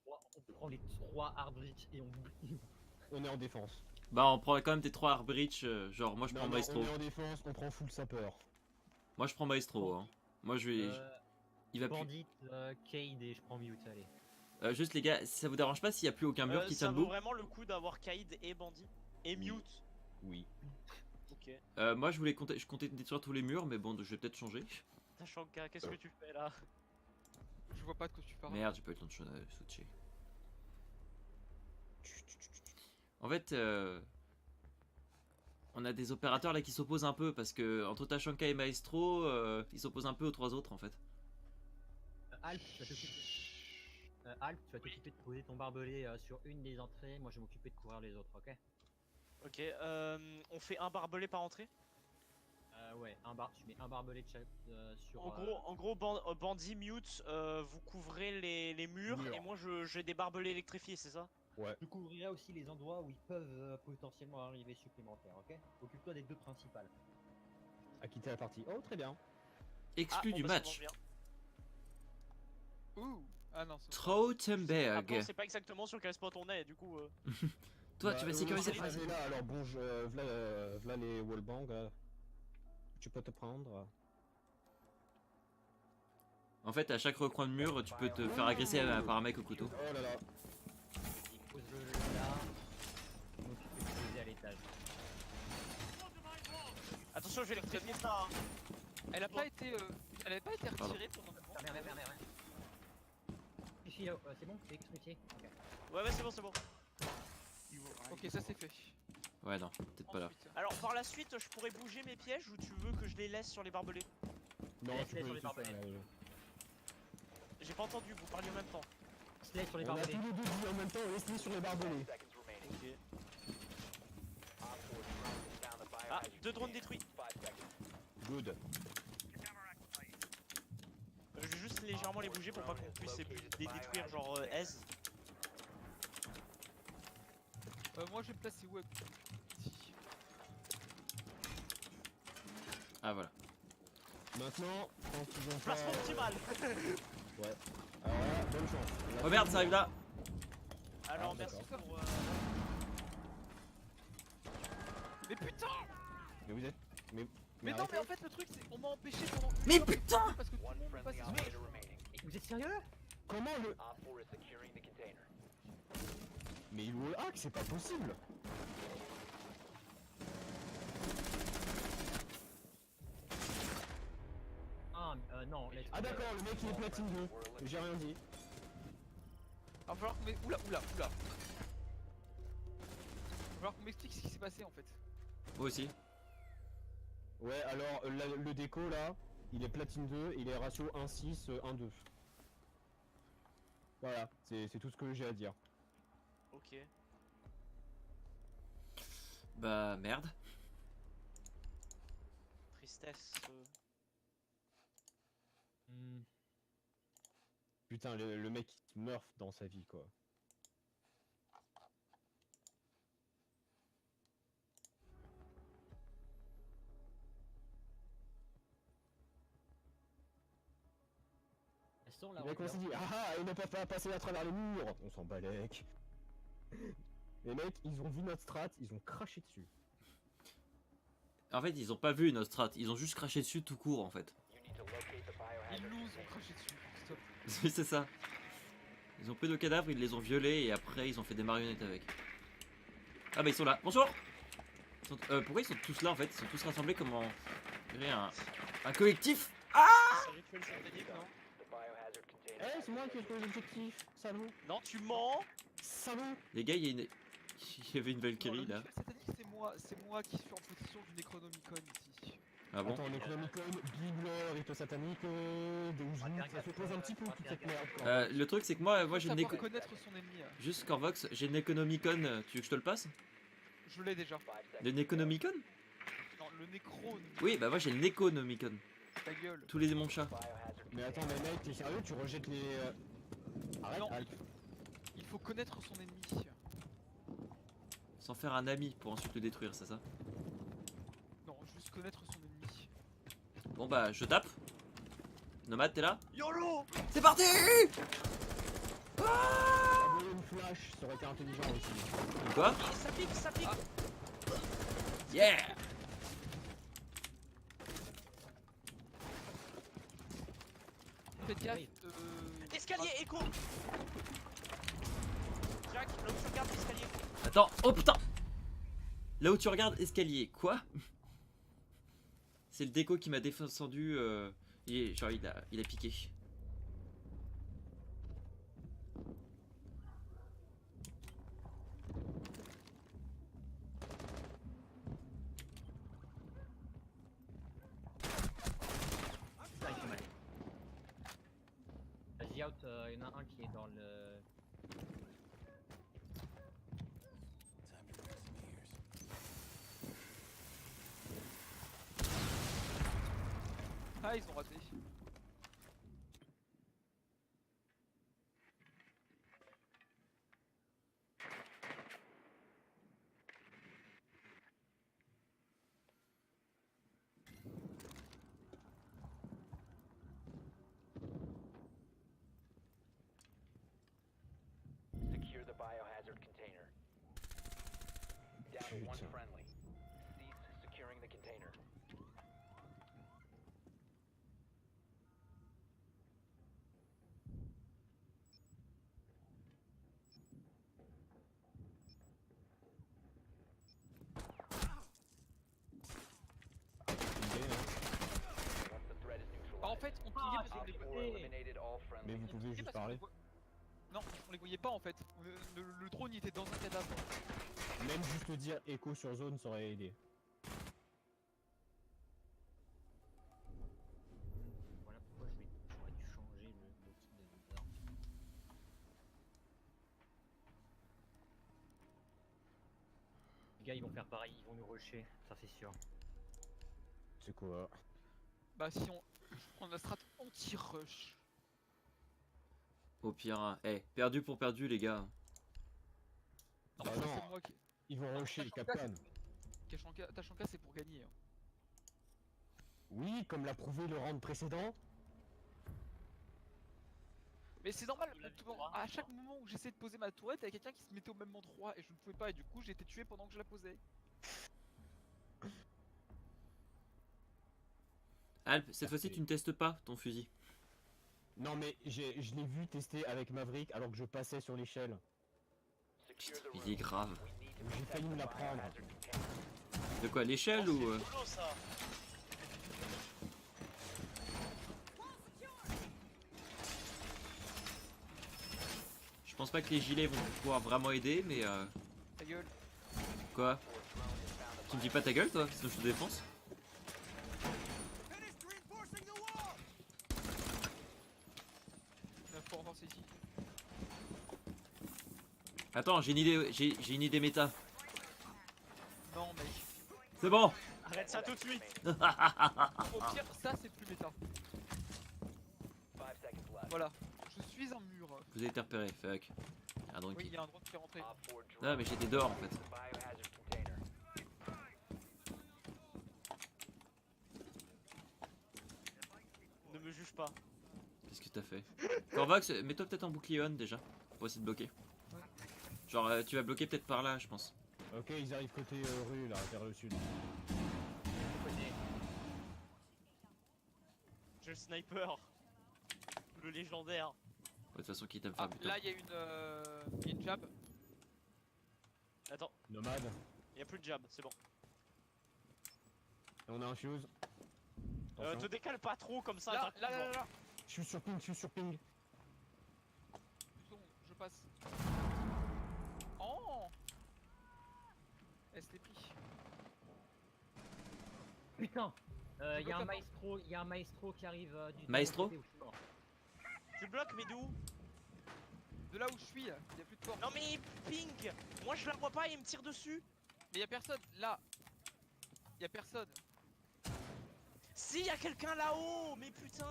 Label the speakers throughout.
Speaker 1: On prend les 3 Hardbridge et
Speaker 2: On est en défense.
Speaker 3: Bah on prend quand même tes 3 Hardbridge, genre moi je prends
Speaker 2: Non,
Speaker 3: Maestro.
Speaker 2: on est en défense, on prend full sapeur.
Speaker 3: Moi je prends Maestro, hein. Moi je vais... Il va plus...
Speaker 1: Bandit, Cade et je prends Mute, allez.
Speaker 3: Juste les gars, ça vous dérange pas s'il y a plus aucun mur qui tient
Speaker 4: Ça vaut
Speaker 3: debout?
Speaker 4: vraiment le coup d'avoir Kaid et Bandit et Mute.
Speaker 2: Oui.
Speaker 4: Ok.
Speaker 3: Moi je comptais détruire tous les murs, mais bon, je vais peut-être changer.
Speaker 4: Tashanka, qu'est-ce que tu fais là?
Speaker 5: Je vois pas de quoi tu parles.
Speaker 3: Merde, j'ai pas eu le temps de switcher. En fait, on a des opérateurs là qui s'opposent un peu parce que entre Tashanka et Maestro, ils s'opposent un peu aux 3 autres en fait.
Speaker 1: Alp, tu vas t'occuper de poser ton barbelé sur une des entrées, moi je vais m'occuper de courir les autres, ok?
Speaker 4: Ok, on fait un barbelé par entrée?
Speaker 1: Ouais, tu mets un barbelé de chaque sur...
Speaker 4: En gros, Bandit, Mute, vous couvrez les murs et moi j'ai des barbelés électrifiés, c'est ça?
Speaker 2: Ouais.
Speaker 1: Tu couvriras aussi les endroits où ils peuvent potentiellement arriver supplémentaires, ok? Occupe-toi des 2 principales.
Speaker 2: À quitter la partie. Oh, très bien.
Speaker 3: Exclu du
Speaker 4: bah, ça
Speaker 3: match.
Speaker 4: tombe bien.
Speaker 5: Ouh. Ah non, c'est
Speaker 4: Après, on
Speaker 3: Trautenberg.
Speaker 4: sait pas exactement sur quel spot on est, du coup...
Speaker 3: Toi, tu vas sécuriser
Speaker 2: le
Speaker 3: le
Speaker 2: là, alors bon, v'là les wallbangs, là. Tu peux te prendre.
Speaker 3: En fait, à chaque recoin de mur, tu peux te faire agresser par un mec au couteau.
Speaker 2: Oh là là.
Speaker 1: Pose-le là, donc tu peux le poser à l'étage.
Speaker 4: Attention, je vais électrifier ça, hein.
Speaker 5: Elle a pas été, elle avait pas été retirée pendant le moment.
Speaker 1: Merde. Ici, c'est bon, c'est expliqué. Ok.
Speaker 4: Ouais, c'est bon, c'est bon.
Speaker 5: Ok, ça c'est fait.
Speaker 3: Ouais, non, peut-être pas là.
Speaker 5: Ensuite,
Speaker 4: Alors, par la suite, je pourrais bouger mes pièges ou tu veux que je les laisse sur les barbelés?
Speaker 2: Non,
Speaker 1: Laisse-les
Speaker 2: tu
Speaker 1: sur
Speaker 2: peux
Speaker 1: les barbelés.
Speaker 4: J'ai pas entendu, vous parliez en même temps.
Speaker 1: Slay sur les
Speaker 2: On a tous
Speaker 1: barbelés.
Speaker 2: les deux dit en même temps, laisse-les sur les barbelés.
Speaker 4: Ok. Ah, 2 drones détruits.
Speaker 2: Good.
Speaker 4: Je vais juste légèrement les bouger pour pas qu'on puisse les détruire, genre aise.
Speaker 5: moi je vais me placer où?
Speaker 3: Ah voilà.
Speaker 2: Maintenant, quand ils ont pas...
Speaker 4: Placement optimal.
Speaker 2: Ouais. Alors là, bonne chance.
Speaker 3: Oh merde, ça arrive là.
Speaker 4: Alors,
Speaker 2: Ah,
Speaker 4: merci
Speaker 2: d'accord.
Speaker 4: pour...
Speaker 5: Mais putain!
Speaker 2: Mais vous êtes...
Speaker 5: Mais non, mais
Speaker 2: arrêtez.
Speaker 5: en fait le truc c'est qu'on m'a empêché pendant.
Speaker 3: Mais putain!
Speaker 5: Parce que tout le monde est passé sur.
Speaker 1: Vous êtes sérieux?
Speaker 2: Comment le... Mais il wall hack, c'est pas possible.
Speaker 1: Non, laisse
Speaker 2: Ah d'accord, le mec il est platine 2. J'ai rien dit.
Speaker 5: Va falloir qu'on oula. Va falloir qu'on m'explique ce qui s'est passé en fait.
Speaker 3: Moi aussi.
Speaker 2: Ouais, alors le déco là, il est platine 2, il est ratio 1-6, 1-2. Voilà, c'est tout ce que j'ai à dire.
Speaker 4: Ok.
Speaker 3: Bah merde.
Speaker 4: Tristesse.
Speaker 2: Putain, le mec il meurt dans sa vie quoi.
Speaker 1: Elles sont là.
Speaker 2: Le mec on s'est dit, ah ils ne peuvent pas passer à travers les murs. On s'en balèque. Les mecs, ils ont vu notre strat, ils ont craché dessus.
Speaker 3: En fait, ils ont pas vu notre strat, ils ont juste craché dessus tout court en fait.
Speaker 5: Ils nous ont craché dessus. Stop.
Speaker 3: Oui, c'est ça. Ils ont pris nos cadavres, ils les ont violés et après ils ont fait des marionnettes avec. Ah bah ils sont là. Bonjour. Pourquoi ils sont tous là en fait? Ils sont tous rassemblés comme un collectif.
Speaker 4: C'est un rituel synthétique, non?
Speaker 2: Eh, c'est moi qui ai fait l'objectif, salaud.
Speaker 4: Non, tu mens.
Speaker 2: Salaud.
Speaker 3: Les gars, il y avait une Valkyrie là.
Speaker 5: C'est moi qui suis en possession du Necronomicon ici.
Speaker 3: Ah bon?
Speaker 2: Attends, Necronomicon, Bible, rite satanique, Deus ça se pose un petit peu toute cette merde quoi.
Speaker 3: Le truc c'est que moi j'ai une
Speaker 5: Savoir connaître son ennemi.
Speaker 3: Juste Corvox, j'ai une Economicon, tu veux que je te le passe?
Speaker 5: Je l'ai déjà.
Speaker 3: Le Necronomicon?
Speaker 5: Non, le Necro.
Speaker 3: Oui, bah moi j'ai le Neconomicon.
Speaker 5: Ta gueule.
Speaker 3: Tous les démons chats.
Speaker 2: Mais attends, mais mec, t'es sérieux? Tu rejettes les... Arrête,
Speaker 5: Non.
Speaker 2: Alp.
Speaker 5: Il faut connaître son ennemi.
Speaker 3: Sans faire un ami pour ensuite le détruire, c'est ça?
Speaker 5: Non, juste connaître son ennemi.
Speaker 3: Bon bah je tape. Nomade, t'es là?
Speaker 4: YOLO.
Speaker 3: C'est parti! Ah
Speaker 2: aurait été intelligent aussi.
Speaker 3: Quoi?
Speaker 4: Ça pique, ça pique.
Speaker 3: Yeah!
Speaker 5: Faites gaffe.
Speaker 4: Escalier, écho. Jack, là où tu regardes l'escalier.
Speaker 3: Attends, oh putain! Là où tu regardes, escalier, quoi? C'est le déco qui m'a descendu. Genre, il a piqué.
Speaker 1: Putain, il fait mal. Vas-y, out, il y en a un qui est dans le.
Speaker 5: Ah, ils ont raté.
Speaker 6: Secure the biohazard container. Down to one
Speaker 2: Putain.
Speaker 6: friendly. Cease securing the container. Once the threat is
Speaker 5: Bah, en
Speaker 6: neutralized,
Speaker 5: fait, on pingait parce qu'on
Speaker 6: Op
Speaker 5: les
Speaker 6: 4
Speaker 5: voyait.
Speaker 6: eliminated all
Speaker 2: Mais
Speaker 6: friendly.
Speaker 2: vous pouvez juste parler.
Speaker 5: Non, on les voyait pas en fait. Le drone il était dans un cadavre.
Speaker 2: Même juste dire écho sur zone, ça aurait aidé.
Speaker 1: Voilà pourquoi j'aurais dû changer le type de arme. Les gars, ils vont faire pareil, ils vont nous rusher, ça c'est sûr.
Speaker 2: C'est quoi?
Speaker 5: Bah, si on prend la strat anti-rush.
Speaker 3: Au pire, hein. Eh, perdu pour perdu, les gars.
Speaker 5: Non,
Speaker 2: Bah
Speaker 5: ça
Speaker 2: non.
Speaker 5: c'est moi qui.
Speaker 2: Ils vont rusher
Speaker 5: Tachanka,
Speaker 2: Capcan.
Speaker 5: Tachanka c'est pour gagner. Hein.
Speaker 2: Oui, comme l'a prouvé le round précédent.
Speaker 5: Mais c'est normal,
Speaker 1: Il a le
Speaker 5: tout-
Speaker 1: droit.
Speaker 5: à chaque moment où j'essayais de poser ma tourette, il y a quelqu'un qui se mettait au même endroit et je ne pouvais pas et du coup j'ai été tué pendant que je la posais.
Speaker 3: Alp, cette fois-ci, tu ne testes pas ton fusil.
Speaker 2: Non mais je l'ai vu tester avec Maverick alors que je passais sur l'échelle.
Speaker 6: Secure the
Speaker 3: Il
Speaker 6: room.
Speaker 3: est grave.
Speaker 6: We need to
Speaker 2: J'ai
Speaker 6: protect
Speaker 2: failli
Speaker 6: the
Speaker 2: me la prendre.
Speaker 6: biohazard container.
Speaker 3: De quoi, l'échelle ou.
Speaker 4: C'est rigolo, ça.
Speaker 3: Je pense pas que les gilets vont pouvoir vraiment aider, mais
Speaker 5: Ta gueule.
Speaker 3: quoi? Tu me dis pas ta gueule, toi? Sinon je te défonce.
Speaker 5: Faut renforcer ici.
Speaker 3: Attends, j'ai une idée méta.
Speaker 5: Non mec.
Speaker 3: C'est bon.
Speaker 4: Arrête ça tout de suite.
Speaker 5: Au pire, ça c'est plus méta.
Speaker 6: 5 seconds left.
Speaker 5: Voilà. Je suis un mur.
Speaker 3: Vous avez été repéré, fuck. Ah donc.
Speaker 5: Oui, il y a un drone qui est rentré.
Speaker 6: Op 4
Speaker 3: Non,
Speaker 6: drone
Speaker 3: mais j'étais dehors en fait.
Speaker 6: the biohazard container.
Speaker 4: Ne me juge pas.
Speaker 3: Qu'est-ce que t'as fait? Corvax, mets-toi peut-être en bouclier on déjà. Pour essayer de bloquer. Genre, tu vas bloquer peut-être par là, je pense.
Speaker 2: Ok, ils arrivent côté rue là, vers le sud.
Speaker 4: J'ai le sniper. Le légendaire.
Speaker 3: Ouais, de toute façon, qui t'aime
Speaker 5: Ah,
Speaker 3: faire buter.
Speaker 5: là il y a une jab.
Speaker 4: Attends,
Speaker 2: Nomade.
Speaker 4: y a plus de jab, c'est bon.
Speaker 2: Et on a un fuse. Attention.
Speaker 4: Te décale pas trop comme ça.
Speaker 5: Là,
Speaker 4: d'un coup,
Speaker 5: là, là,
Speaker 4: genre.
Speaker 5: là.
Speaker 2: Je suis sur ping, je suis sur ping.
Speaker 5: 2 secondes, je passe. Oh STP.
Speaker 1: Putain, il y a un maestro qui arrive du
Speaker 3: Maestro
Speaker 1: côté où je suis mort.
Speaker 4: Tu bloques, mais d'où?
Speaker 5: De là où je suis, il y a plus de porte.
Speaker 4: Non mais ping. Moi je la vois pas et il me tire dessus.
Speaker 5: Mais y a personne, là. Y a personne.
Speaker 4: Si, y a quelqu'un là-haut. Mais putain.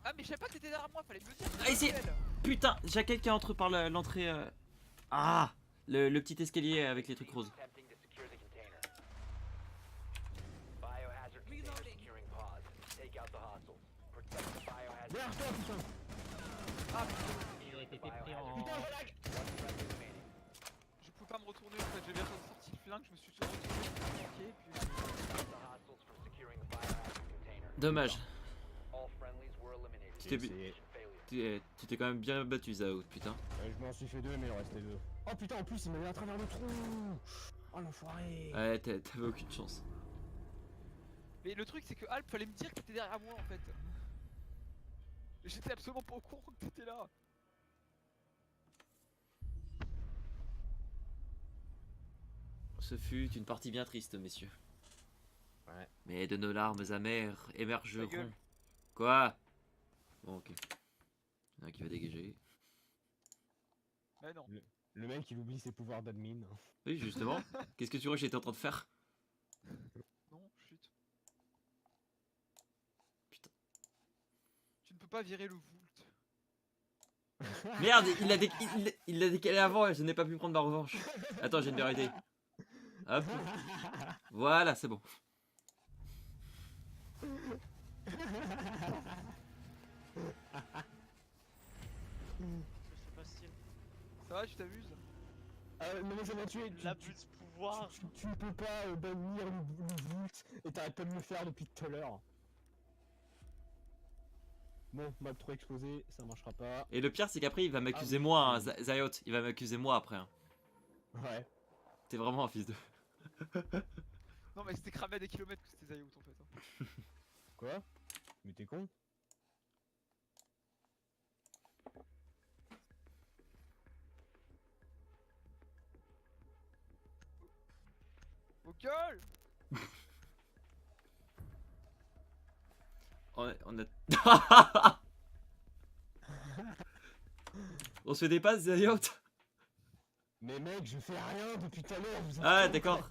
Speaker 5: Ah mais je savais pas que t'étais derrière moi, fallait me le dire.
Speaker 3: Ah, ici. Putain, j'ai quelqu'un entre par l'entrée. Ah, le petit escalier avec les trucs roses.
Speaker 6: Attempting to secure the container. Biohazard container securing pods. Take out the hostiles. Protect the biohazard.
Speaker 2: Derrière toi, putain.
Speaker 5: Ah,
Speaker 1: Priorité. t'étais pris en.
Speaker 2: Putain, je lag.
Speaker 5: Je pouvais pas me retourner en fait, j'avais sorti le flingue, je me suis retourné, je me suis flanqué, puis...
Speaker 6: The hostiles from securing the biohazard container.
Speaker 3: Dommage.
Speaker 6: All friendlies were eliminated.
Speaker 3: Tu t'es bu-
Speaker 6: Mission failure.
Speaker 3: Tu t'es quand même bien battu, Zao, putain.
Speaker 2: Je m'en suis fait 2, mais il en restait 2. Oh putain, en plus, il m'a mis à travers le trou. Oh l'enfoiré.
Speaker 3: Ouais, t'avais aucune chance.
Speaker 5: Mais le truc c'est que Alp, fallait me dire que t'étais derrière moi en fait. J'étais absolument pas au courant que t'étais là.
Speaker 3: Ce fut une partie bien triste, messieurs.
Speaker 2: Ouais.
Speaker 3: Mais de nos larmes amères
Speaker 5: Ta
Speaker 3: émergeront.
Speaker 5: gueule.
Speaker 3: Quoi? Bon, ok. Il y en a un qui va dégager.
Speaker 5: Mais non.
Speaker 2: Le mec, il oublie ses pouvoirs d'admin.
Speaker 3: Oui, justement. Qu'est-ce que tu crois que j'étais en train de faire?
Speaker 5: Non, chut.
Speaker 3: Putain.
Speaker 5: Tu ne peux pas virer le Vult.
Speaker 3: Merde, il l'a décalé avant et je n'ai pas pu prendre ma revanche. Attends, j'ai une meilleure idée. Hop. Voilà, c'est bon.
Speaker 4: C'est pas style.
Speaker 5: Ça va, tu t'amuses?
Speaker 2: Non mais ça m'a tué.
Speaker 4: L'abus de pouvoir.
Speaker 2: Tu ne peux pas bannir le Vult et t'arrêtes pas de le faire depuis tout à l'heure. Bon, map trop exposé, ça marchera pas.
Speaker 3: Et le pire, c'est qu'après, il va m'accuser
Speaker 2: oui,
Speaker 3: moi, hein,
Speaker 2: oui.
Speaker 3: Zayot. Il va m'accuser moi après. Hein.
Speaker 2: Ouais.
Speaker 3: T'es vraiment un fils de.
Speaker 5: Non mais c'était cramé à des kilomètres que c'était Zayout en fait. Hein.
Speaker 2: Quoi? Mais t'es con?
Speaker 5: Au gueule!
Speaker 3: On a. On se fait des passes, Zayot.
Speaker 2: Mais mec, je fais rien depuis tout à l'heure. vous
Speaker 3: Ah,
Speaker 2: êtes con,
Speaker 3: d'accord.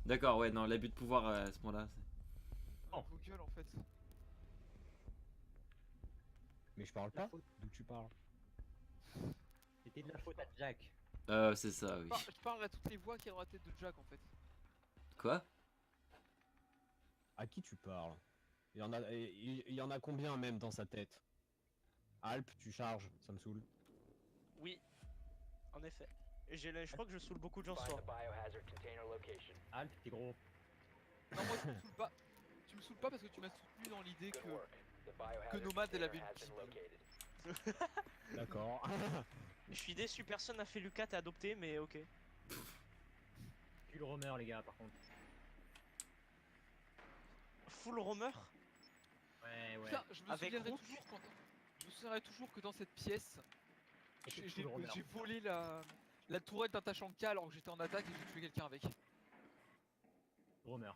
Speaker 3: D'accord, ouais, non, l'abus de pouvoir à ce moment-là.
Speaker 5: Au gueule en fait.
Speaker 2: Mais je parle pas. D'où tu parles?
Speaker 1: C'était de la faute à Jack.
Speaker 3: C'est ça, oui.
Speaker 5: Je parle à toutes les voix qu'il y a dans la tête de Jack en fait.
Speaker 3: Quoi?
Speaker 2: À qui tu parles? Il y en a combien même dans sa tête? Alp, tu charges, ça me saoule.
Speaker 4: Oui. En effet. Et je crois que je saoule beaucoup de gens ce
Speaker 6: Find
Speaker 4: soir.
Speaker 6: the biohazard container location.
Speaker 1: Alp, t'es gros.
Speaker 5: Non moi tu me saoules pas. Tu me saoules pas parce que tu m'as soutenu dans l'idée
Speaker 6: Good
Speaker 5: que...
Speaker 6: work. The biohazard
Speaker 5: Nomade, elle avait
Speaker 6: container
Speaker 5: une
Speaker 6: has been
Speaker 5: petite-
Speaker 6: located.
Speaker 2: D'accord.
Speaker 4: Je suis déçu, personne n'a fait Lucas, t'es adopté, mais ok.
Speaker 1: Puis le roamer, les gars, par contre.
Speaker 4: Full roamer?
Speaker 1: Ouais, ouais.
Speaker 5: Putain, je me
Speaker 4: Avec
Speaker 5: souviendrai
Speaker 4: Rook
Speaker 5: toujours quand... Je me souviendrai toujours que dans cette pièce,
Speaker 1: Et c'est
Speaker 5: j'ai
Speaker 1: full roamer.
Speaker 5: volé la tourette d'un Tachanka alors que j'étais en attaque et j'ai tué quelqu'un avec.
Speaker 1: Roamer.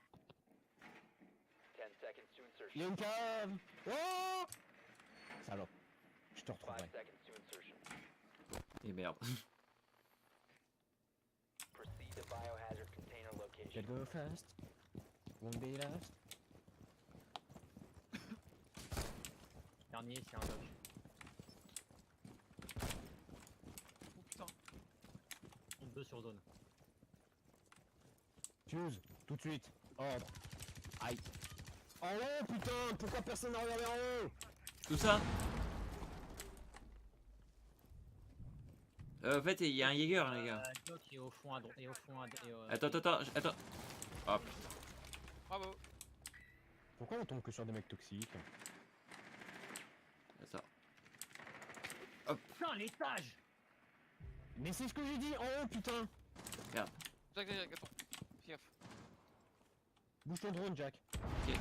Speaker 6: 10 seconds to
Speaker 2: Il y a
Speaker 6: insertion.
Speaker 2: une cave. Oh salope. Je te
Speaker 6: 5
Speaker 2: retrouverai.
Speaker 6: seconds to insertion.
Speaker 3: Et merde.
Speaker 6: Proceed to biohazard container location.
Speaker 2: Get go fast. Won't be last.
Speaker 1: Dernier, c'est un dodge.
Speaker 5: Oh putain.
Speaker 1: On 2 sur zone.
Speaker 2: Fuse, tout de suite. Ordre. Aïe. En haut, putain. Pourquoi personne n'a regardé en haut?
Speaker 3: Tout ça? En fait, il y a un Jäger, les gars.
Speaker 1: Doc est au fond à droite. Et au fond à
Speaker 3: Attends. Hop.
Speaker 5: Bravo.
Speaker 2: Pourquoi on tombe que sur des mecs toxiques?
Speaker 3: Attends.
Speaker 1: Putain, l'étage.
Speaker 2: Mais c'est ce que j'ai dit, en haut, putain.
Speaker 5: Jack, attends. Fais gaffe.
Speaker 2: Bouge ton drone, Jack.
Speaker 3: Ok.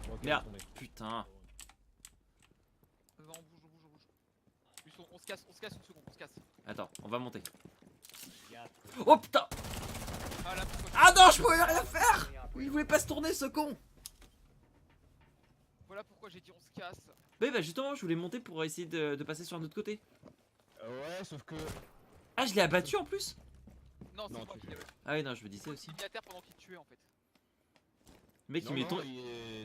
Speaker 2: Bon, ok,
Speaker 3: Merde.
Speaker 2: laisse tomber.
Speaker 3: Putain.
Speaker 5: Non, bouge. On se casse une seconde, on se casse.
Speaker 3: Attends, on va monter.
Speaker 1: Gaffe.
Speaker 3: Oh putain!
Speaker 5: Ah là, pourquoi
Speaker 3: Ah non, je pouvais rien faire! Il voulait pas se tourner, ce con!
Speaker 5: Voilà pourquoi j'ai dit on se casse.
Speaker 3: Mais bah justement, je voulais monter pour essayer de passer sur un autre côté.
Speaker 2: Ouais, sauf que...
Speaker 3: Ah, je l'ai abattu en plus?
Speaker 5: Non, c'est
Speaker 2: Non,
Speaker 5: moi
Speaker 2: tu-
Speaker 5: qui l'ai
Speaker 3: Ah oui, non, je me disais aussi.
Speaker 5: mis à terre pendant qu'il te tuait en fait.
Speaker 3: Le mec,
Speaker 2: Non,
Speaker 3: il met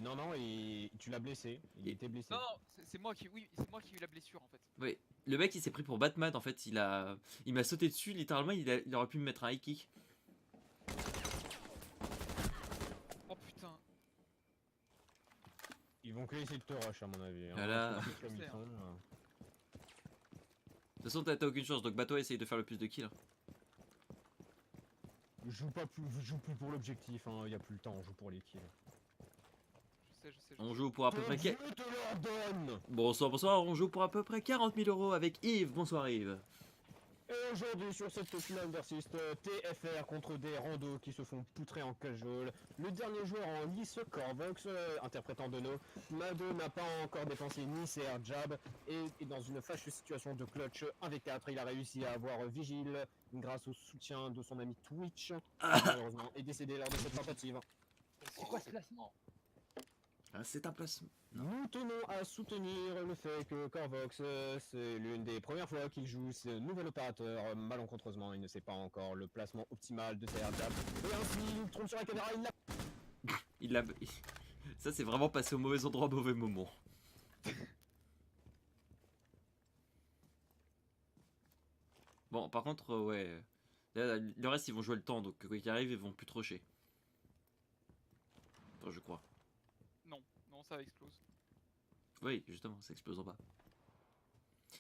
Speaker 2: non,
Speaker 3: ton...
Speaker 2: tu l'as blessé. Il était blessé.
Speaker 5: Non, c'est moi qui, oui, c'est moi qui ai eu la blessure en fait.
Speaker 3: Oui. Le mec, il s'est pris pour Batman, en fait. Il m'a sauté dessus, littéralement. Il aurait pu me mettre un high kick.
Speaker 5: Oh putain.
Speaker 2: Ils vont que essayer de te rush, à mon avis. Hein.
Speaker 3: Voilà.
Speaker 2: Parce que comme ils
Speaker 5: Je sais,
Speaker 2: sont,
Speaker 3: toute façon, t'as aucune chance, donc bah-toi, essaye de faire le plus de kills.
Speaker 2: Je joue plus pour l'objectif, hein. Y a plus le temps, on joue pour les kills.
Speaker 5: Je sais.
Speaker 3: On joue pour à peu près.
Speaker 2: Dieu te leur donne.
Speaker 3: Bonsoir, bonsoir, on joue pour à peu près 40 000 € avec Yves. Bonsoir Yves.
Speaker 2: Et aujourd'hui sur cette finale versus TFR contre des randos qui se font poutrer en casual, le dernier joueur en lice, Corvox, interprétant de nos Mado n'a pas encore dépensé ni ses air jab et est dans une fâcheuse situation de clutch 1v4. Il a réussi à avoir Vigile grâce au soutien de son ami Twitch, qui malheureusement est décédé lors de cette tentative.
Speaker 1: C'est quoi ce classement?
Speaker 3: Ah, c'est un placement.
Speaker 2: Nous tenons à soutenir le fait que Corvox, c'est l'une des premières fois qu'il joue ce nouvel opérateur. Malencontreusement, il ne sait pas encore le placement optimal de ses air jab. Et ainsi, il trompe sur la caméra, il l'a.
Speaker 3: Ça, c'est vraiment passé au mauvais endroit, au mauvais moment. Bon, par contre, ouais. Là, le reste, ils vont jouer le temps, donc quoi qu'il arrive, ils vont plus trop rusher. Enfin, je crois.
Speaker 5: Non, ça explose.
Speaker 3: Oui, justement, ça explose en bas.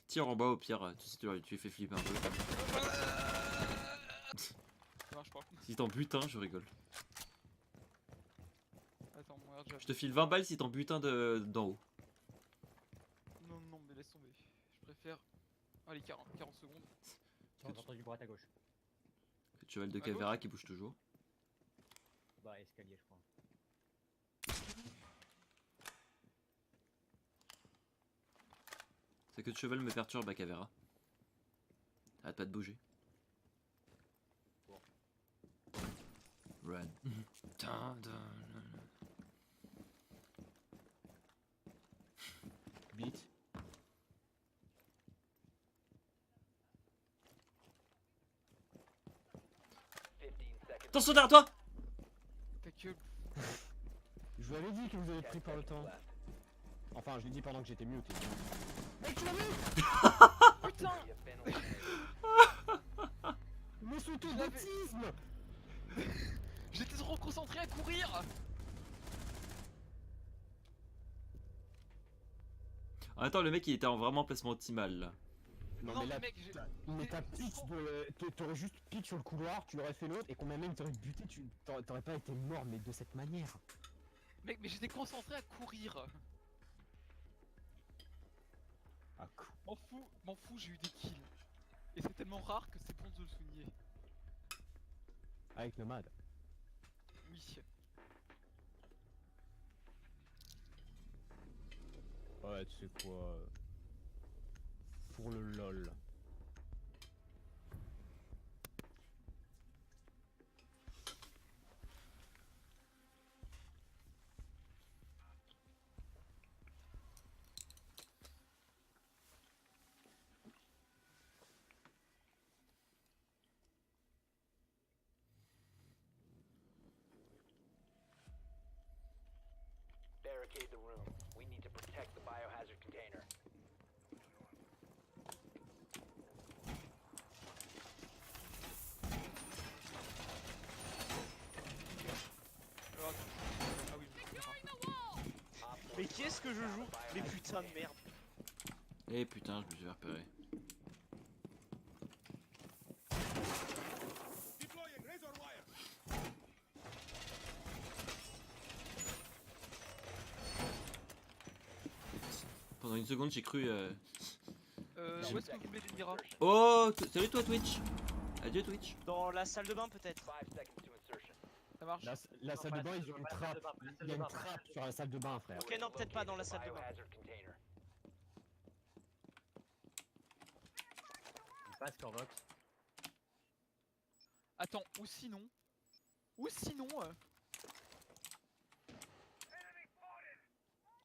Speaker 3: Tire en bas au pire, tu les fais flipper un peu.
Speaker 5: Ça marche pas.
Speaker 3: Si t'en butes un, je rigole.
Speaker 5: Attends, mon air jab.
Speaker 3: Je te file 20 balles si t'en butes un d'en haut.
Speaker 5: Non, mais laisse tomber. Je préfère. Allez, 40 secondes.
Speaker 1: J'ai entendu droite à gauche.
Speaker 3: Que cheval de
Speaker 5: À gauche.
Speaker 3: Cavera qui bouge toujours.
Speaker 1: Bah, escalier, je crois.
Speaker 3: C'est que le cheval me perturbe à Cavera. Arrête pas de bouger.
Speaker 1: Bon.
Speaker 3: Run.
Speaker 2: Beat.
Speaker 3: Attention derrière toi!
Speaker 5: Ta gueule.
Speaker 2: Je vous avais dit que vous avez pris par le temps. Enfin, je l'ai dit pendant que j'étais mute. Mec, tu l'as vu?
Speaker 5: Putain!
Speaker 2: Mais ce taux d'autisme!
Speaker 5: J'étais trop concentré à courir!
Speaker 3: En même temps, le mec il était en vraiment placement optimal là.
Speaker 2: Non, mais là,
Speaker 5: mec,
Speaker 2: mais t'as pique de. T'aurais juste pique sur le couloir, tu l'aurais fait l'autre, et combien même t'aurais buté, t'aurais pas été mort, mais de cette manière.
Speaker 5: Mec, mais j'étais concentré à courir!
Speaker 2: Ah, cool.
Speaker 5: M'en fous, j'ai eu des kills. Et c'est tellement rare que c'est bon de le souligner.
Speaker 2: Avec Nomade.
Speaker 5: Oui.
Speaker 2: Ouais, tu sais quoi. Pour le lol.
Speaker 6: Barricade the room. We need to protect the biohazard container.
Speaker 5: Ah oui, je me
Speaker 4: Mais qui est-ce que je joue? Mais putain de merde.
Speaker 3: Eh putain, je me suis fait repérer. Pendant une seconde, j'ai cru.
Speaker 5: Où est-ce que vous voulez des miras?
Speaker 3: Oh, salut toi Twitch. Adieu Twitch.
Speaker 4: Dans la salle de bain peut-être.
Speaker 6: 5 seconds to insertion.
Speaker 5: Ça marche?
Speaker 2: La salle de bain, ils ont une trappe. Il y a une trappe sur la salle de bain, frère.
Speaker 4: Ok, non, peut-être pas dans la salle de bain.
Speaker 6: Biohazard container.
Speaker 1: Il passe Corvox.
Speaker 5: Attends, ou sinon...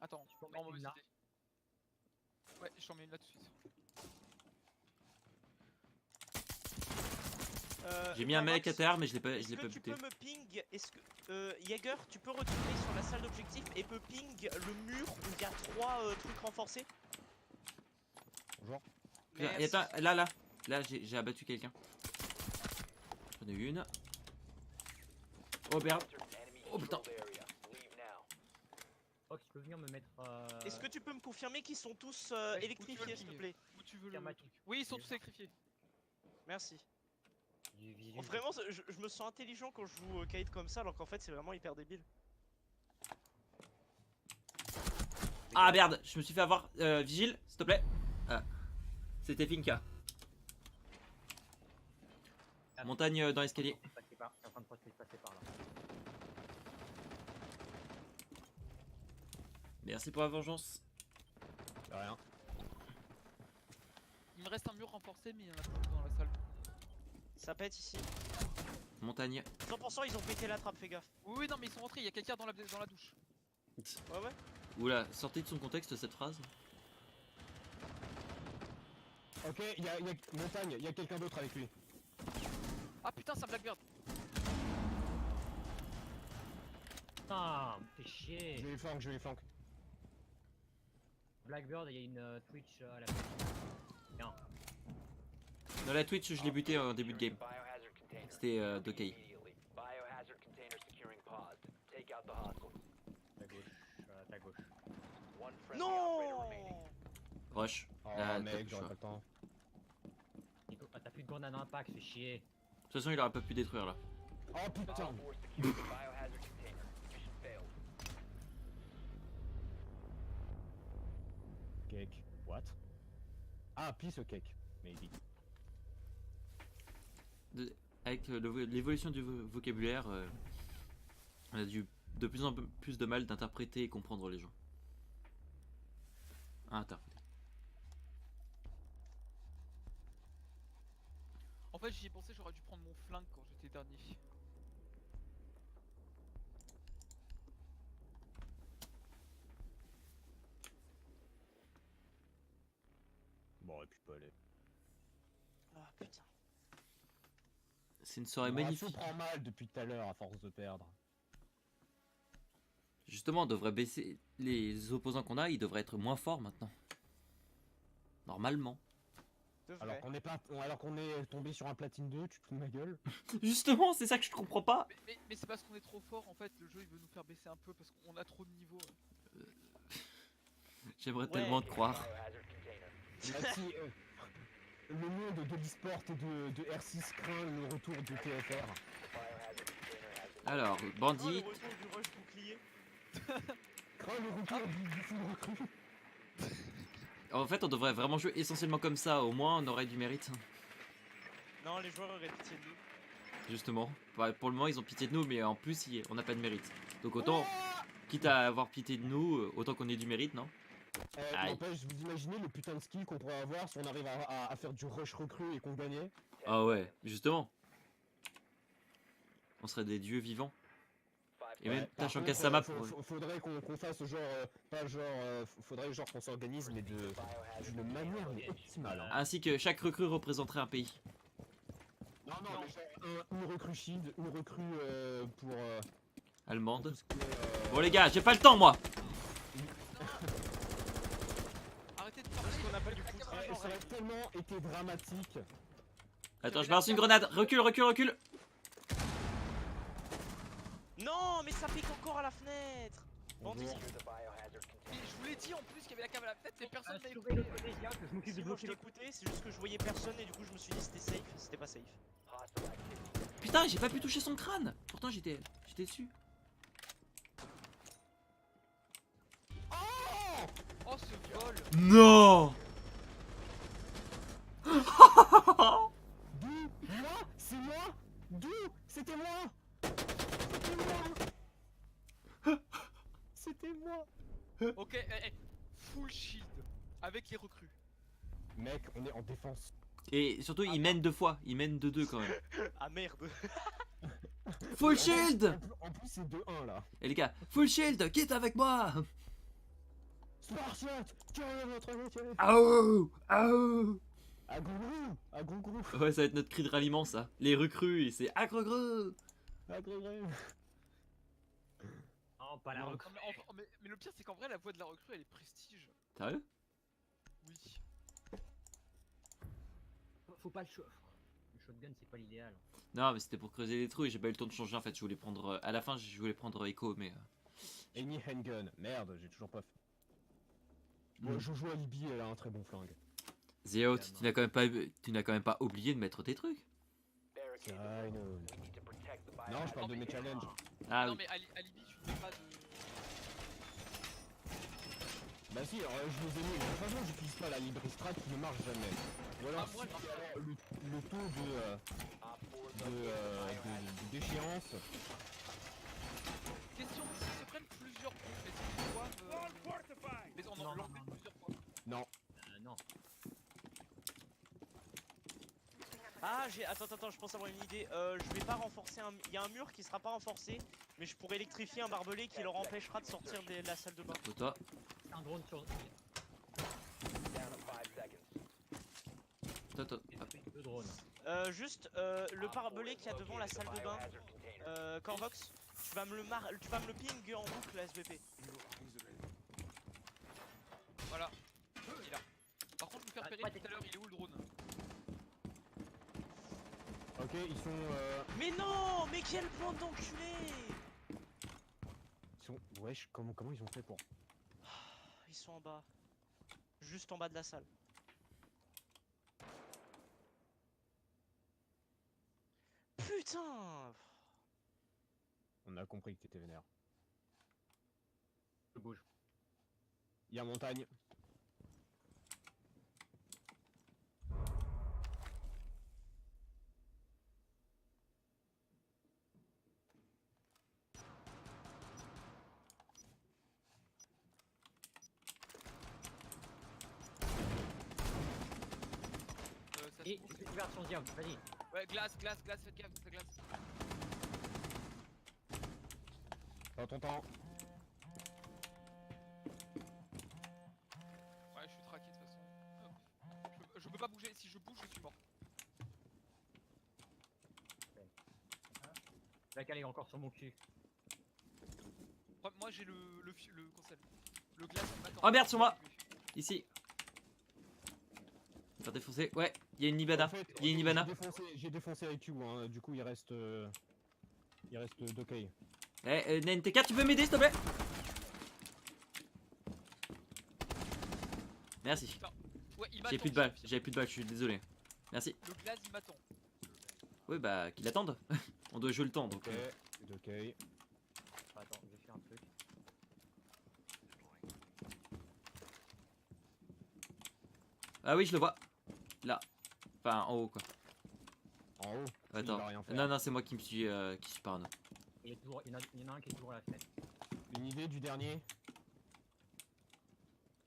Speaker 5: Attends,
Speaker 1: Tu peux en
Speaker 5: non,
Speaker 1: mettre une
Speaker 5: mauvaise
Speaker 1: là.
Speaker 5: idée. Ouais, je t'en mets une là tout de suite.
Speaker 3: J'ai mis un mec à terre, mais je l'ai pas
Speaker 4: Est-ce que tu
Speaker 3: buté.
Speaker 4: peux me ping? Est-ce que Jaeger, tu peux retourner sur la salle d'objectif et me ping le mur où il y a 3 trucs renforcés?
Speaker 2: Bonjour.
Speaker 3: Et attends, là, j'ai abattu quelqu'un. J'en ai eu une. Oh merde.
Speaker 6: Enemy
Speaker 3: Oh, putain.
Speaker 6: controlled area. Leave now.
Speaker 1: Fox, tu peux venir me mettre.
Speaker 4: Est-ce que tu peux me confirmer qu'ils sont tous
Speaker 5: Ouais, où tu veux
Speaker 4: électrifiés
Speaker 5: le
Speaker 4: s'il te
Speaker 5: ping
Speaker 4: plaît?
Speaker 5: Où tu veux le
Speaker 1: Affirmatif.
Speaker 5: truc. Oui, ils sont tous sacrifiés.
Speaker 4: Merci.
Speaker 1: Du visuel.
Speaker 4: Oh, vraiment, je me sens intelligent quand je joue Kite comme ça, alors qu'en fait, c'est vraiment hyper débile.
Speaker 3: Ah merde, je me suis fait avoir. Vigile, s'il te plaît. Ah. C'était Finka. Montagne dans l'escalier.
Speaker 1: C'est en train de passer par là.
Speaker 3: Merci pour la vengeance.
Speaker 2: De rien.
Speaker 5: Il me reste un mur renforcé, mais il y en a plus dans la salle.
Speaker 4: Ça pète ici.
Speaker 3: Montagne.
Speaker 4: 100% ils ont pété la trappe, fais gaffe.
Speaker 5: Oui, non, mais ils sont rentrés, il y a quelqu'un dans la douche.
Speaker 4: Ouais, ouais.
Speaker 3: Oula, sortez de son contexte cette phrase.
Speaker 2: Ok, il y a Montagne, il y a quelqu'un d'autre avec lui.
Speaker 5: Ah putain, c'est un Blackbird.
Speaker 1: Ah, fais chier.
Speaker 2: Je les flanque.
Speaker 1: Blackbird, il y a une Twitch à la Bien.
Speaker 3: Dans la Twitch, je l'ai buté en début de game.
Speaker 6: Biohazard container.
Speaker 3: C'était Dokei.
Speaker 6: Immediately. Biohazard container securing paused. Take out the hostile.
Speaker 1: Ta gauche.
Speaker 6: One friendly operator remaining.
Speaker 4: Non.
Speaker 3: Rush.
Speaker 2: Oh
Speaker 3: Là,
Speaker 2: mec,
Speaker 3: t'as plus
Speaker 2: j'aurais
Speaker 3: le
Speaker 2: pas le temps.
Speaker 1: Ah, t'as plus de grenade à impact, fais chier.
Speaker 3: De toute façon, il aurait pas pu détruire là.
Speaker 2: Oh putain.
Speaker 6: Op 4 secured the biohazard container. Mission failed.
Speaker 2: Cake. What? Ah, piece of cake. Maybe.
Speaker 3: Avec l'évolution du vocabulaire, on a de plus en plus de mal d'interpréter et comprendre les gens. Interpréter.
Speaker 5: En fait, j'y ai pensé, j'aurais dû prendre mon flingue quand j'étais dernier.
Speaker 2: Bon, et puis pas aller.
Speaker 4: Ah putain.
Speaker 3: C'est une soirée
Speaker 2: Bon,
Speaker 3: magnifique.
Speaker 2: ça prend mal depuis tout à l'heure à force de perdre.
Speaker 3: Justement, on devrait baisser les opposants qu'on a, ils devraient être moins forts maintenant. Normalement.
Speaker 4: Devrait.
Speaker 2: Alors qu'on est tombé sur un platine 2, tu te fous de ma gueule.
Speaker 3: Justement, c'est ça que je comprends pas.
Speaker 5: Mais c'est parce qu'on est trop fort en fait, le jeu il veut nous faire baisser un peu parce qu'on a trop de niveau.
Speaker 3: J'aimerais
Speaker 4: Ouais.
Speaker 3: tellement te croire.
Speaker 6: Biohazard container.
Speaker 2: Là, si, le monde de l'e-sport et de R6 craint le retour de TFR.
Speaker 6: Biohazard container has been
Speaker 3: Alors,
Speaker 4: Oh, le
Speaker 3: bandit.
Speaker 4: retour du rush bouclier.
Speaker 2: Craint le retour du full recrue.
Speaker 3: En fait, on devrait vraiment jouer essentiellement comme ça. Au moins, on aurait du mérite.
Speaker 4: Non, les joueurs auraient pitié de nous.
Speaker 3: Justement. Ouais, pour le moment, ils ont pitié de nous, mais en plus, on n'a pas de mérite. Donc autant, quitte à avoir pitié de nous, autant qu'on ait du mérite, non? Aïe.
Speaker 2: N'empêche, vous imaginez le putain de skill qu'on pourrait avoir si on arrive à faire du rush recrue et qu'on gagnait?
Speaker 3: Ah ouais, justement. On serait des dieux vivants. Et même
Speaker 2: Par
Speaker 3: Tachanka
Speaker 2: contre,
Speaker 3: Sama
Speaker 2: faudrait qu'on fasse genre, pas genre, faudrait genre qu'on s'organise mais d'une manière mais optimale. Hein.
Speaker 3: Ainsi que chaque recrue représenterait un pays.
Speaker 2: Non, mais genre une recrue shield, une recrue pour
Speaker 3: Allemande.
Speaker 2: tout ce qui est,
Speaker 3: Bon les gars, j'ai pas le temps moi.
Speaker 5: Arrêtez de
Speaker 4: Parce qu'on n'a pas du
Speaker 5: la
Speaker 4: coup
Speaker 5: caméra,
Speaker 2: ça
Speaker 5: genre,
Speaker 2: aurait tellement été dramatique.
Speaker 3: Attends, je balance une grenade. Recule, recule, recule.
Speaker 4: Non, mais ça pique encore à la fenêtre. Bandit.
Speaker 2: Bonjour.
Speaker 6: Secure the biohazard
Speaker 5: Mais
Speaker 6: container.
Speaker 5: je vous l'ai dit en plus qu'il y avait la caméra à la fenêtre, mais personne n'a
Speaker 1: Sauvez
Speaker 5: écouté.
Speaker 1: le Corézien, que je m'occupe de
Speaker 4: Si moi je
Speaker 1: bloquer le.
Speaker 4: t'écoutais, c'est juste que je voyais personne et du coup je me suis dit c'était safe, c'était pas safe.
Speaker 6: Hostile activity.
Speaker 3: Putain, j'ai pas pu toucher son crâne. Pourtant j'étais dessus.
Speaker 5: Oh ce vol.
Speaker 3: Non.
Speaker 2: D'où? Moi? C'est moi? D'où? C'était moi? C'était moi? C'était moi?
Speaker 5: Ok, full shield avec les recrues.
Speaker 2: Mec, on est en défense.
Speaker 3: Et surtout, il mène 2 fois. Il mène de 2 quand même.
Speaker 4: Ah merde.
Speaker 3: Full shield.
Speaker 2: En plus c'est 2-1 là.
Speaker 3: Et les gars, full shield, quitte avec moi.
Speaker 2: Spartiate, tirez votre métier.
Speaker 3: Aouh, aouh.
Speaker 2: À grougrou, à grougrou,
Speaker 3: Ouais, ça va être notre cri de ralliement ça. Les recrues, c'est agre-greux.
Speaker 2: à grougrou.
Speaker 1: Non, pas la
Speaker 2: Non.
Speaker 1: recrue.
Speaker 5: Mais le pire c'est qu'en vrai la voix de la recrue elle est prestige.
Speaker 3: Sérieux?
Speaker 5: Oui.
Speaker 1: Faut pas le shotgun, c'est pas l'idéal.
Speaker 3: Non, mais c'était pour creuser les trous et j'ai pas eu le temps de changer en fait. Je voulais prendre. À la fin, je voulais prendre Echo, mais.
Speaker 2: Amy Handgun, merde, j'ai toujours pas fait. Moi je joue à Libye, elle a un très bon flingue.
Speaker 3: Zéo, tu n'as quand même pas oublié de mettre tes trucs.
Speaker 2: C'est vrai, non. Non, je parle de mes challenges.
Speaker 3: Ah
Speaker 5: Non
Speaker 3: oui.
Speaker 5: mais Alibi, tu ne fais pas de...
Speaker 2: Bah si, alors, je les ai mis. De toute façon, j'utilise pas la Libri-Strat qui ne marche jamais. Ou alors,
Speaker 5: Ah, moi,
Speaker 2: si,
Speaker 5: je marche pas.
Speaker 2: alors, le taux de déchéance.
Speaker 5: Question, s'ils se prennent plusieurs coups, est-ce qu'ils doivent... Mais on
Speaker 1: Non,
Speaker 5: en
Speaker 1: non,
Speaker 5: l'enlever
Speaker 1: non.
Speaker 5: plusieurs fois.
Speaker 2: Non.
Speaker 1: Non.
Speaker 4: Ah, attends, je pense avoir une idée. Je vais pas renforcer un. Il y a un mur qui sera pas renforcé, mais je pourrais électrifier un barbelé qui leur empêchera de sortir de la salle de bain.
Speaker 3: Pour toi.
Speaker 1: C'est un drone sur.
Speaker 3: Toi, toi. Hop.
Speaker 1: Le drone.
Speaker 4: Juste le barbelé qu'il y a devant la salle de bain. Corvox, tu vas me le ping en boucle, SVP.
Speaker 5: Voilà. Il est là. Par contre, je me fais repérer tout à l'heure, il est où le drone?
Speaker 2: Ok, ils sont.
Speaker 4: Mais non, mais quelle bande d'enculés!
Speaker 2: Ils sont. Wesh, comment ils ont fait pour.
Speaker 4: Ils sont en bas. Juste en bas de la salle. Putain!
Speaker 2: On a compris que t'étais vénère.
Speaker 1: Je bouge.
Speaker 2: Il y a montagne.
Speaker 5: Ça
Speaker 1: Et
Speaker 5: se trouve.
Speaker 1: c'est version diable, vas-y.
Speaker 5: Ouais, glace, faites gaffe, ça glace.
Speaker 2: Prends ton temps.
Speaker 5: Ouais, je suis traqué de toute façon. Hop. Je peux pas bouger, si je bouge, je suis mort.
Speaker 1: La cale est encore sur mon cul.
Speaker 5: Moi j'ai le conseil. Le glace qui m'attend.
Speaker 3: Oh, merde, sur moi. Ici. Faire défoncer. Ouais, il y a une Nibana.
Speaker 2: En fait,
Speaker 3: Il y a une Nibana.
Speaker 2: J'ai défoncé IQ, hein. Du coup il reste. Il reste 2 kills.
Speaker 3: Eh, NTK, tu peux m'aider s'il te plaît? Merci.
Speaker 5: Ouais, il
Speaker 3: J'ai plus de balles, je suis désolé. Merci.
Speaker 5: Le glace il m'attend.
Speaker 3: Oui, bah, qu'il attende. On doit jouer le temps donc.
Speaker 2: Ok, 2 kills.
Speaker 1: Attends, je vais faire un truc.
Speaker 3: Ah oui, je le vois. Là. Enfin, en haut quoi.
Speaker 2: En haut. Il
Speaker 3: Attends.
Speaker 2: va rien faire.
Speaker 3: Non, c'est moi qui suis parano.
Speaker 1: Il y en a un qui est toujours à la fenêtre.
Speaker 2: Une idée du dernier.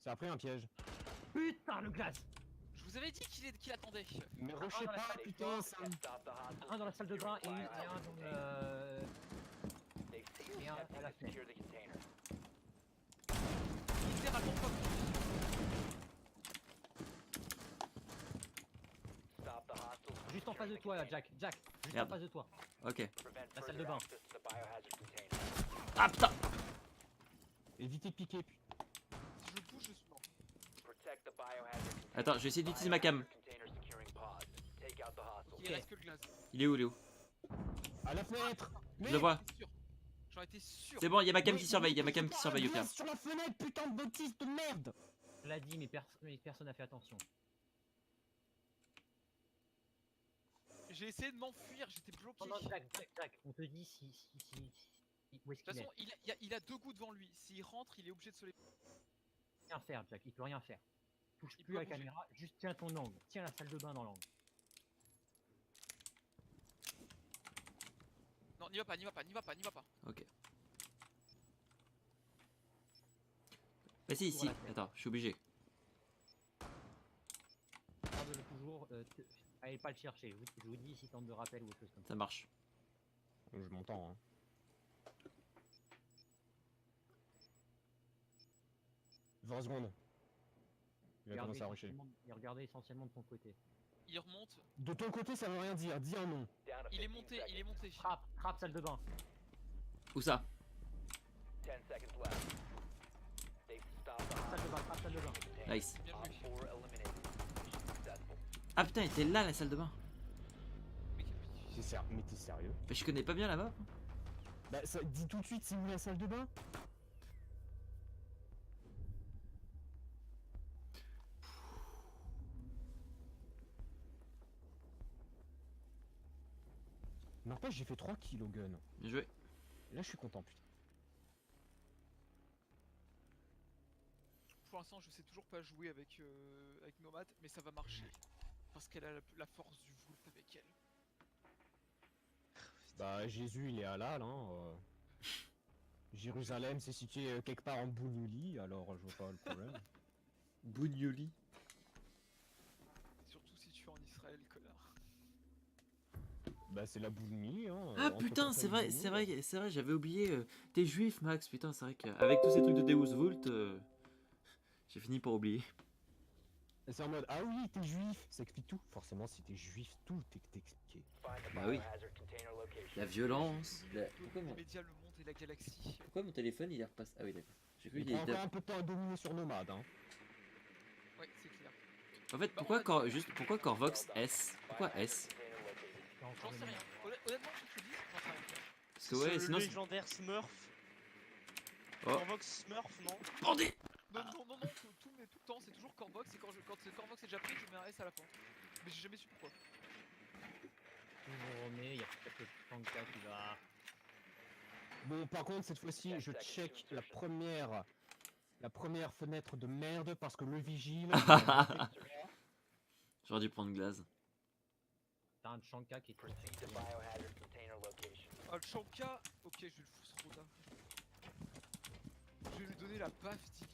Speaker 2: C'est après un piège.
Speaker 1: Putain, le glace!
Speaker 5: Je vous avais dit qu'il attendait.
Speaker 2: Mais rushez
Speaker 1: dans la
Speaker 2: pas,
Speaker 1: salle,
Speaker 2: putain, ça.
Speaker 1: Un dans la salle de bain et un dans le. Et un à la fenêtre.
Speaker 5: Littéralement pas bon.
Speaker 1: Juste en face de toi, là, Jack. Jack, juste
Speaker 3: Merde.
Speaker 1: en face de toi.
Speaker 3: Ok.
Speaker 1: La salle de bain.
Speaker 3: Ah putain!
Speaker 2: Évitez de piquer.
Speaker 5: Si je bouge, je suis mort.
Speaker 3: Attends, je vais essayer d'utiliser ma cam.
Speaker 5: Ok, il reste que le glace.
Speaker 3: Il est où,
Speaker 2: À la fenêtre.
Speaker 3: Je le vois.
Speaker 5: J'en étais sûr.
Speaker 3: C'est bon, il y a ma cam qui surveille, il y a ma cam qui surveille au pire.
Speaker 2: Sur la fenêtre, putain de bêtise de merde.
Speaker 1: Je l'ai dit, mais personne n'a fait attention.
Speaker 5: J'ai essayé de m'enfuir, j'étais bloqué.
Speaker 1: Non,
Speaker 5: De
Speaker 1: Jack, on te dit où est-ce
Speaker 5: toute
Speaker 1: qu'il est.
Speaker 5: façon, il a 2 gouttes devant lui. S'il rentre, il est obligé de se les.
Speaker 1: Rien faire, Jack, il peut rien faire. Touche
Speaker 5: Il
Speaker 1: plus
Speaker 5: peut
Speaker 1: la
Speaker 5: bouger.
Speaker 1: caméra, juste tiens ton angle. Tiens la salle de bain dans l'angle.
Speaker 5: Non, n'y va pas.
Speaker 3: Ok. Bah si, ici. Attends, je suis obligé.
Speaker 1: Garde-le toujours. Allez pas le chercher. Je vous dis si tente de rappel ou autre chose comme ça.
Speaker 3: Ça marche.
Speaker 2: Je m'entends, hein. « 20 secondes. Il va commencer à rusher.
Speaker 1: Et regardez essentiellement de ton côté.
Speaker 5: Il remonte.
Speaker 2: De ton côté, ça veut rien dire. Dis un nom.
Speaker 5: Il est monté.
Speaker 1: Trappe, salle de bain.
Speaker 3: Où ça?
Speaker 1: Salle de bain, trappe, salle de bain.
Speaker 3: Nice.
Speaker 5: Bien joué.
Speaker 3: Ah putain, il était là la salle de bain.
Speaker 5: Mais
Speaker 2: Mais t'es sérieux?
Speaker 3: Mais je connais pas bien là-bas.
Speaker 2: Bah, ça, dis tout de suite, c'est où la salle de bain? N'empêche, j'ai fait 3 kills au gun.
Speaker 3: Bien joué.
Speaker 2: Là, je suis content, putain.
Speaker 5: Pour l'instant, je sais toujours pas jouer avec Nomad, mais ça va marcher. Parce qu'elle a la force du Wolf avec elle.
Speaker 2: Bah, Jésus, il est halal, hein. Jérusalem, c'est situé quelque part en Bougnouli, alors je vois pas le problème.
Speaker 3: Bougnoli.
Speaker 5: Surtout si tu es en Israël, connard.
Speaker 2: Bah, c'est la Bougnouli, hein.
Speaker 3: Ah
Speaker 2: entre
Speaker 3: putain,
Speaker 2: Kassel
Speaker 3: c'est
Speaker 2: et
Speaker 3: vrai,
Speaker 2: Bougnouli.
Speaker 3: c'est vrai, c'est vrai, j'avais oublié. T'es juif, Max, putain, c'est vrai qu'avec tous ces trucs de Deus Vult, j'ai fini par oublier.
Speaker 2: Et c'est en mode, ah oui, t'es juif, ça explique tout. Forcément, si t'es juif, tout est expliqué.
Speaker 6: Find the
Speaker 3: Bah oui.
Speaker 6: biohazard container location.
Speaker 3: La violence.
Speaker 5: Les
Speaker 3: Pourquoi, mon...
Speaker 5: médias, le monde et la galaxie.
Speaker 3: Pourquoi mon téléphone il est repassé? Ah oui, d'accord. J'ai cru
Speaker 2: Il
Speaker 3: qu'il
Speaker 2: prend
Speaker 3: était.
Speaker 2: encore un peu de temps à dominer sur Nomade, hein.
Speaker 5: Ouais, c'est clair.
Speaker 3: En fait, pourquoi Corvox S? Pourquoi S?
Speaker 5: J'en sais rien. Honnêtement, je te dis, j'en sais rien.
Speaker 3: Parce que ouais,
Speaker 4: Le
Speaker 3: sinon.
Speaker 4: légendaire Smurf.
Speaker 3: Oh.
Speaker 4: Corvox Smurf, non?
Speaker 3: Bandit!
Speaker 5: Non, tout le temps, c'est toujours Corvox, et quand Corvox est déjà pris, je mets un S à la fin. Mais j'ai jamais su pourquoi.
Speaker 1: Toujours remet, il y a peut-être le Tanka qui va.
Speaker 2: Bon, par contre, cette fois-ci, je check la première fenêtre de merde parce que le vigile.
Speaker 3: J'aurais dû prendre glace.
Speaker 1: T'as un Chanka qui est
Speaker 6: Proceed to biohazard container location.
Speaker 5: Ah, le Shanka, ok, je vais le foutre Roda. Je vais lui donner la baffe divine.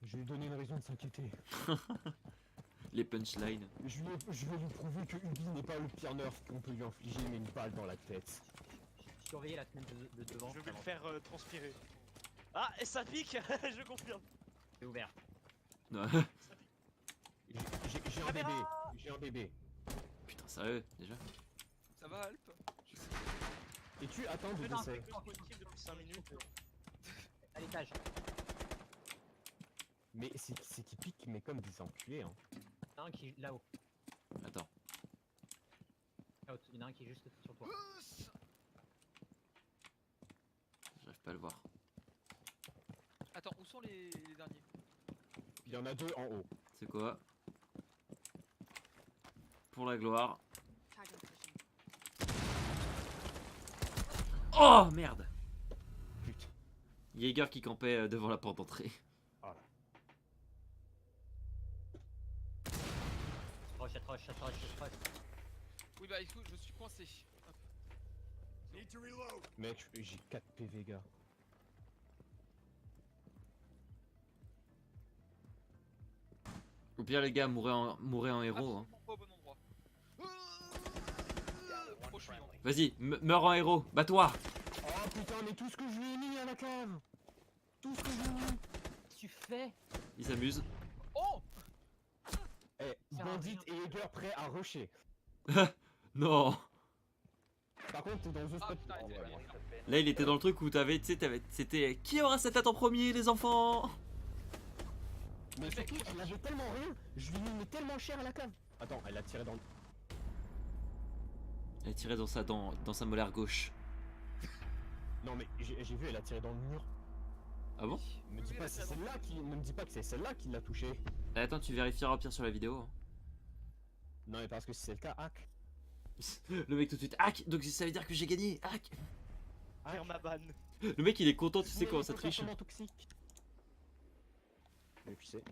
Speaker 2: Je vais lui donner une raison de s'inquiéter.
Speaker 3: Les punchlines.
Speaker 2: Je vais lui prouver que Ubi n'est pas le pire nerf qu'on peut lui infliger, mais une balle dans la tête.
Speaker 1: surveiller la fenêtre de devant.
Speaker 4: Je vais le faire transpirer. Ah, et ça pique. Je confirme.
Speaker 1: C'est ouvert.
Speaker 3: Ouais.
Speaker 2: J'ai un bébé. J'ai un bébé.
Speaker 3: Putain, sérieux, déjà?
Speaker 5: Ça va, Alp?
Speaker 2: Et tu attends de
Speaker 1: Putain,
Speaker 2: décès.
Speaker 4: Que positif depuis 5 minutes.
Speaker 1: À l'étage.
Speaker 2: Mais c'est qui pique, mais comme des enculés, hein.
Speaker 1: Il y en a un qui est là-haut.
Speaker 3: Attends.
Speaker 1: Là-haut. Il y en a un qui est juste sur toi.
Speaker 3: J'arrive pas à le voir.
Speaker 5: Attends, où sont les derniers?
Speaker 2: Il y en a deux en haut.
Speaker 3: C'est quoi? Pour la gloire. Oh merde!
Speaker 2: Putain.
Speaker 3: Jaeger qui campait devant la porte d'entrée.
Speaker 1: Rush.
Speaker 5: Oui, bah écoute, je suis coincé. Hop.
Speaker 2: Mec, j'ai 4 PV, gars.
Speaker 3: Au pire, les gars, mourrez en héros. Hein.
Speaker 5: Absolument pas au bon endroit. Oh, je suis vivant.
Speaker 3: Vas-y, meurs en héros, bats-toi!
Speaker 2: Oh putain, mais tout ce que je lui ai mis à la cave! Tout ce que je lui ai mis!
Speaker 1: Tu fais.
Speaker 3: Il s'amuse.
Speaker 5: Oh!
Speaker 2: Eh,
Speaker 1: Ça
Speaker 2: Bandit
Speaker 1: rien.
Speaker 2: et Jaeger prêts à rusher.
Speaker 3: Non!
Speaker 2: Par contre, t'es dans The
Speaker 5: Ah
Speaker 2: Spot.
Speaker 5: putain,
Speaker 2: Oh,
Speaker 5: il était
Speaker 2: voilà.
Speaker 5: là.
Speaker 3: Là, il était dans le truc où t'avais, tu sais, c'était qui aura sa tête en premier, les enfants?
Speaker 2: Mais surtout, elle avait tellement rien, je lui ai mis tellement cher à la cave. Attends, elle a tiré dans le...
Speaker 3: Elle a tiré dans sa molaire gauche.
Speaker 2: Non mais j'ai vu, elle a tiré dans le mur.
Speaker 3: Ah bon?
Speaker 2: Me dis
Speaker 5: Oui,
Speaker 2: pas
Speaker 5: elle a
Speaker 2: si
Speaker 5: tiré
Speaker 2: c'est
Speaker 5: dans le
Speaker 2: là qui... Ne me dis pas que c'est celle-là qui l'a touché.
Speaker 3: Attends, tu vérifieras au pire sur la vidéo. Hein.
Speaker 2: Non mais parce que si c'est le cas, hack.
Speaker 3: Le mec tout de suite, hack! Donc ça veut dire que j'ai gagné, hack!
Speaker 4: Faire ma banne.
Speaker 3: Le mec il est content, tu sais
Speaker 2: Oui,
Speaker 3: comment
Speaker 2: il
Speaker 3: ça
Speaker 2: faut
Speaker 3: triche.
Speaker 2: forcément toxique. Et puis c'est...